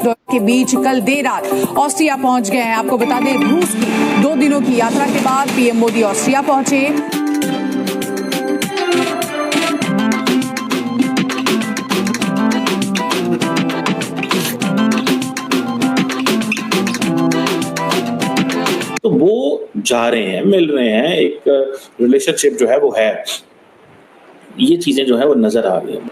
दौरे के बीच कल देर रात ऑस्ट्रिया पहुंच गए हैं। आपको बता दें, रूस की 2 दिनों की यात्रा के बाद पीएम मोदी ऑस्ट्रिया पहुंचे। तो वो जा रहे हैं, मिल रहे हैं, एक रिलेशनशिप जो है वो है, ये चीजें जो है वो नजर आ रही हैं।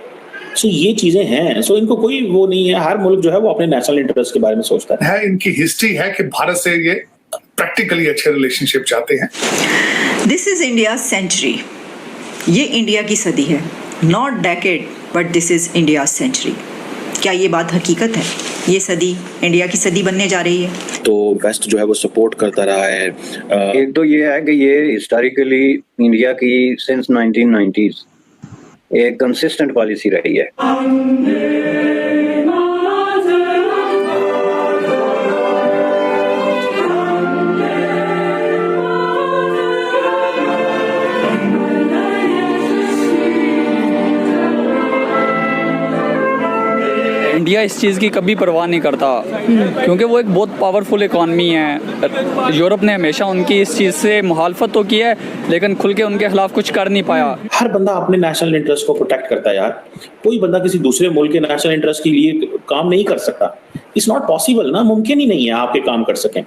सो ये चीजें हैं, सो इनको कोई वो नहीं है। हर मुल्क जो है वो अपने नेशनल इंटरेस्ट के बारे में सोचता है। इनकी हिस्ट्री है कि भारत से ये प्रैक्टिकली अच्छे रिलेशनशिप चाहते हैं। दिस इज इंडिया सेंचुरी, ये इंडिया की सदी है, not decade but this is India century. क्या ये बात हकीकत है? ये सदी इंडिया की सदी बनने जा रही है। तो वेस्ट जो है वो सपोर्ट करता रहा है। एक तो ये है कि ये हिस्टोरिकली इंडिया की सिंस 1990s एक कंसिस्टेंट पॉलिसी रही है। इंडिया इस चीज़ की कभी परवाह नहीं करता क्योंकि वो एक बहुत पावरफुल इकॉनमी है। यूरोप ने हमेशा उनकी इस चीज़ से मुखालफत तो की है लेकिन खुल के उनके खिलाफ कुछ कर नहीं पाया। हर बंदा अपने नेशनल इंटरेस्ट को प्रोटेक्ट करता है यार। कोई बंदा किसी दूसरे मुल्क के नेशनल इंटरेस्ट के लिए काम नहीं कर सकता। इट्स नॉट पॉसिबल ना, मुमकिन ही नहीं है आपके काम कर सकें।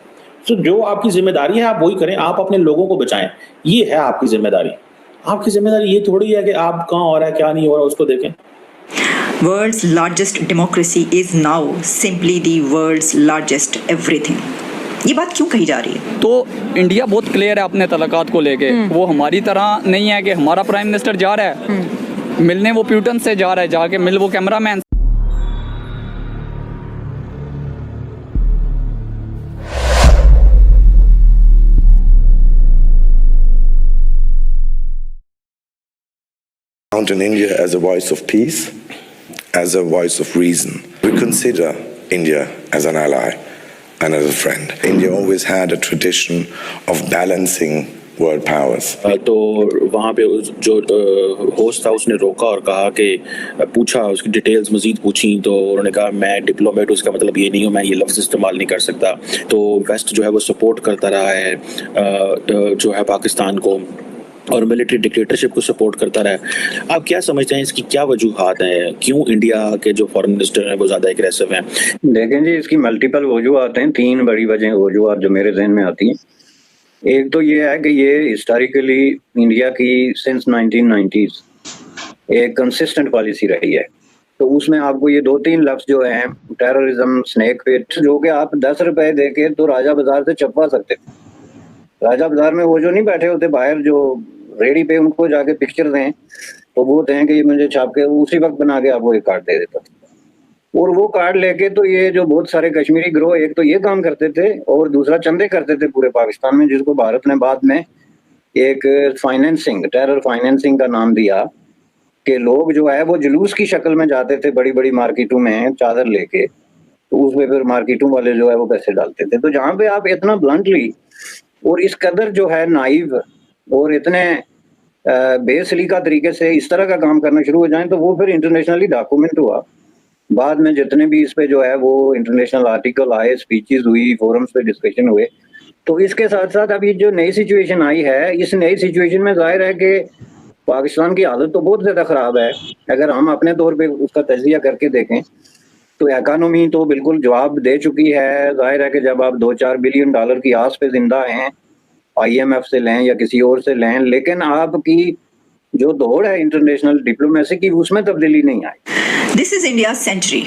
तो जो आपकी जिम्मेदारी है आप वही करें, आप अपने लोगों को बचाएं, ये है आपकी जिम्मेदारी। आपकी जिम्मेदारी ये थोड़ी है कि आप कहाँ हो रहा है क्या नहीं हो रहा उसको देखें। World's largest democracy is now simply the world's largest everything. ये बात क्यों कही जा रही है? तो इंडिया बहुत क्लियर है अपने तलकात को लेके। वो हमारी तरह नहीं है कि हमारा प्राइम मिनिस्टर जा रहा है मिलने, वो प्यूटन से जा रहा है, जाके मिल वो cameraman. Count on India as a voice of peace, as a voice of reason. We consider India as an ally and as a friend. India always had a tradition of balancing world powers. तो वहाँ पे जो host था उसने रोका और कहा कि पूछा, उसकी डिटेल्स मजीद पूछी तो उन्होंने कहा मैं डिप्लोमेट हूँ, उसका मतलब ये नहीं हूँ, मैं ये लफ्ज़ इस्तेमाल नहीं कर सकता। तो वेस्ट जो है वो सपोर्ट करता रहा है जो है पाकिस्तान को और मिलिट्री डिक्टेटरशिप को सपोर्ट करता रहा है। आप क्या समझते हैं इसकी क्या वजूहात हैं? क्यों इंडिया के जो फॉरेन मिनिस्टर हैं वो ज़्यादा एग्रेसिव हैं? देखें जी, इसकी मल्टीपल वजूहात हैं। 3 बड़ी वजूहात जो मेरे जहन में आती हैं। एक तो ये है कि ये हिस्टोरिकली इंडिया की सिंस 1990s एक कंसिस्टेंट पॉलिसी रही है। तो उसमें आपको ये 2-3 लफ्ज जो हैं, टेररिज्म, स्नेक पिट, जो कि आप 10 रुपए दे के तो राजा बाजार से छपवा सकते थे। राजा बाजार में वो जो नहीं बैठे होते बाहर, जो रेडी पे, उनको जाके पिक्चर दें तो वो दें कि ये मुझे छाप के उसी वक्त बना के आपको एक कार्ड दे देता था। और वो कार्ड लेके तो ये जो बहुत सारे कश्मीरी गिरोह एक तो ये काम करते थे और दूसरा चंदे करते थे पूरे पाकिस्तान में, जिसको भारत ने बाद में एक फाइनेंसिंग, टेरर फाइनेंसिंग का नाम दिया कि लोग जो है वो जुलूस की शक्ल में जाते थे बड़ी बड़ी मार्केटों में चादर लेके, तो उसमें फिर मार्केटों वाले जो है वो पैसे डालते थे। तो जहाँ पे आप इतना ब्लंटली और इस कदर जो है नाइव और इतने बेसलीका तरीके से इस तरह का काम करना शुरू हो जाए तो वो फिर इंटरनेशनली डॉक्यूमेंट हुआ। बाद में जितने भी इस पे जो है वो इंटरनेशनल आर्टिकल आए, स्पीचेस हुई, फोरम्स पे डिस्कशन हुए। तो इसके साथ साथ अभी जो नई सिचुएशन आई है, इस नई सिचुएशन में जाहिर है कि पाकिस्तान की हालत तो बहुत ज़्यादा ख़राब है। अगर हम अपने तौर पे उसका तजिया करके देखें तो इकानमी तो बिल्कुल जवाब दे चुकी है। जाहिर है कि जब आप $2-4 बिलियन की आस पे जिंदा हैं, IMF से लें या किसी और से लें, लेकिन आपकी जो दौड़ है इंटरनेशनल डिप्लोमेसी की, उसमें तब्दीली नहीं आई। दिस इज इंडिया सेंचुरी,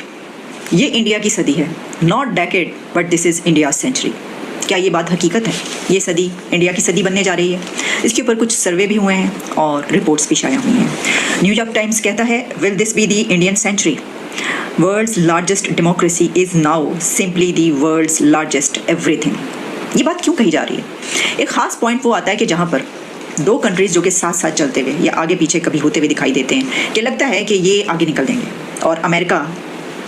ये इंडिया की सदी है, not decade but this is India century. क्या ये बात हकीकत है? ये सदी इंडिया की सदी बनने जा रही है। इसके ऊपर कुछ सर्वे भी हुए हैं और रिपोर्ट्स भी शाया हुई हैं। न्यूयॉर्क टाइम्स कहता है, will this be the Indian century? World's largest democracy is now simply the world's largest everything. ये बात क्यों कही जा रही है? एक खास पॉइंट वो आता है कि जहाँ पर 2 कंट्रीज जो कि साथ साथ चलते हुए या आगे पीछे कभी होते हुए दिखाई देते हैं कि लगता है कि ये आगे निकल देंगे और अमेरिका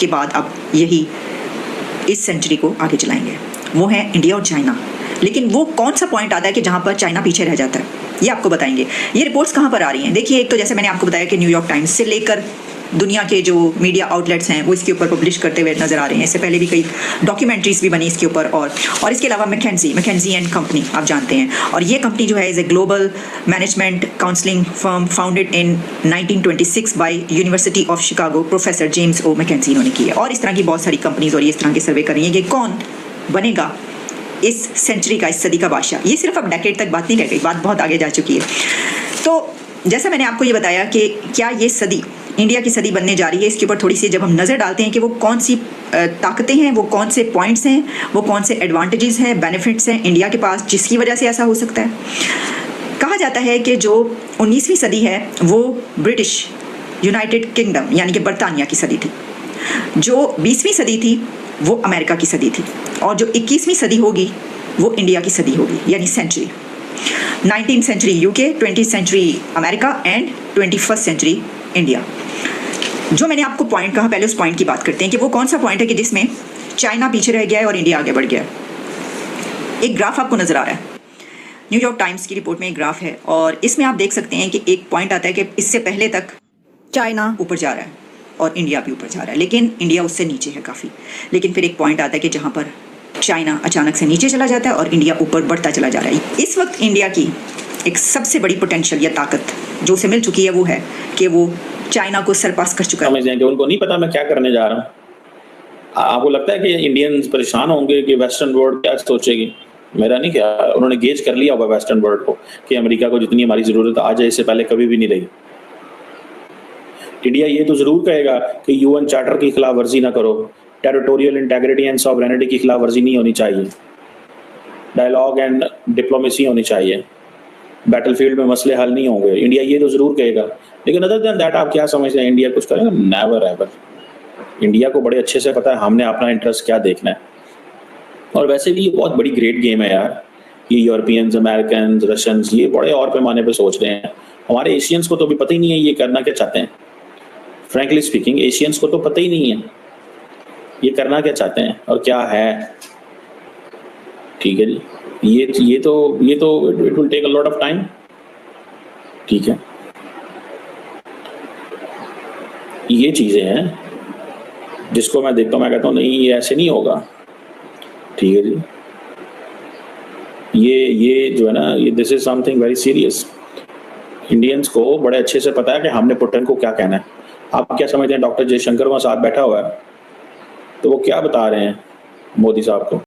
के बाद अब यही इस सेंचुरी को आगे चलाएंगे, वो है इंडिया और चाइना। लेकिन वो कौन सा पॉइंट आता है कि जहाँ पर चाइना पीछे रह जाता है, ये आपको बताएंगे। ये रिपोर्ट्स कहाँ पर आ रही हैं? देखिए, एक तो जैसे मैंने आपको बताया कि न्यूयॉर्क टाइम्स से लेकर दुनिया के जो मीडिया आउटलेट्स हैं वो इसके ऊपर पब्लिश करते हुए नजर आ रहे हैं। इससे पहले भी कई डॉक्यूमेंट्रीज भी बनी इसके ऊपर। और इसके अलावा मैकेंजी एंड कंपनी आप जानते हैं, और ये कंपनी जो है is a global management counselling firm founded in 1926 by university of Chicago, professor James O McKinsey इन्होंने की है। और इस तरह की बहुत सारी कंपनीज और ये इस तरह के सर्वे कर रही हैं कि कौन बनेगा इस सेंचुरी का, इस सदी का बादशाह। ये सिर्फ अब डेकेड तक बात नहीं रह गई, बात बहुत आगे जा चुकी है। तो जैसा मैंने आपको ये बताया कि क्या ये सदी इंडिया की सदी बनने जा रही है, इसके ऊपर थोड़ी सी जब हम नज़र डालते हैं कि वो कौन सी ताकतें हैं, वो कौन से पॉइंट्स हैं, वो कौन से एडवांटेजेस हैं, बेनिफिट्स हैं इंडिया के पास जिसकी वजह से ऐसा हो सकता है। कहा जाता है कि जो 19वीं सदी है वो ब्रिटिश यूनाइटेड किंगडम यानी कि बरतानिया की सदी थी, जो 20वीं सदी थी वो अमेरिका की सदी थी, और जो 21वीं सदी होगी वो इंडिया की सदी होगी, यानी century. 19th century UK, 20th century America and 21st century India. जो मैंने आपको पॉइंट कहा, पहले उस पॉइंट की बात करते हैं कि वो कौन सा पॉइंट है कि जिसमें चाइना पीछे रह गया है और इंडिया आगे बढ़ गया है। एक ग्राफ आपको नजर आ रहा है, न्यूयॉर्क टाइम्स की रिपोर्ट में एक ग्राफ है, और इसमें आप देख सकते हैं कि एक पॉइंट आता है कि इससे पहले तक चाइना ऊपर जा रहा है और इंडिया भी ऊपर जा रहा है, लेकिन इंडिया उससे नीचे है काफ़ी। लेकिन फिर एक पॉइंट आता है कि जहाँ पर चाइना अचानक से नीचे चला जाता है और इंडिया ऊपर बढ़ता चला जा रहा है। इस वक्त इंडिया की एक सबसे बड़ी पोटेंशियल या ताकत जो उसे मिल चुकी है वो है कि वो चाइना को सरपास कर चुका है। समझ जाएंगे, उनको नहीं पता मैं क्या करने जा रहा हूँ। आपको लगता है कि इंडियंस परेशान होंगे कि वेस्टर्न वर्ल्ड क्या सोचेगी? मेरा नहीं क्या, उन्होंने गेज कर लिया होगा वेस्टर्न वर्ल्ड को कि अमेरिका को जितनी हमारी ज़रूरत आज है इससे पहले कभी भी नहीं रही। इंडिया ये तो ज़रूर कहेगा कि यूएन चार्टर की खिलाफ वर्जी ना करो, टेरिटोरियल इंटेग्रिटी एंड सॉवरेनिटी की खिलाफ वर्जी नहीं होनी चाहिए, डायलॉग एंड डिप्लोमेसी होनी चाहिए, बैटलफील्ड में मसले हल नहीं होंगे। इंडिया ये तो ज़रूर कहेगा, लेकिन अदर देन दैट आप क्या समझते हैं इंडिया कुछ करेगा? Never ever. इंडिया को बड़े अच्छे से पता है हमने अपना इंटरेस्ट क्या देखना है। और वैसे भी ये बहुत बड़ी ग्रेट गेम है यार, ये यूरोपियंस, अमेरिकन, रशियंस ये बड़े और पैमाने पे सोच रहे हैं। हमारे एशियंस को तो अभी पता ही नहीं है ये करना क्या चाहते हैं। फ्रैंकली स्पीकिंग एशियंस को तो पता ही नहीं है ये करना क्या चाहते हैं और क्या है। ठीक है जी, ये तो it will take a lot of time. ठीक है, ये चीजें हैं जिसको मैं देखता हूँ, मैं कहता हूँ नहीं ये ऐसे नहीं होगा। ठीक है जी, ये जो है ना, ये this is something very serious. Indians को बड़े अच्छे से पता है कि हमने पुतिन को क्या कहना है। आप क्या समझते हैं डॉक्टर जयशंकर वहाँ साथ बैठा हुआ है तो वो क्या बता रहे हैं मोदी साहब को?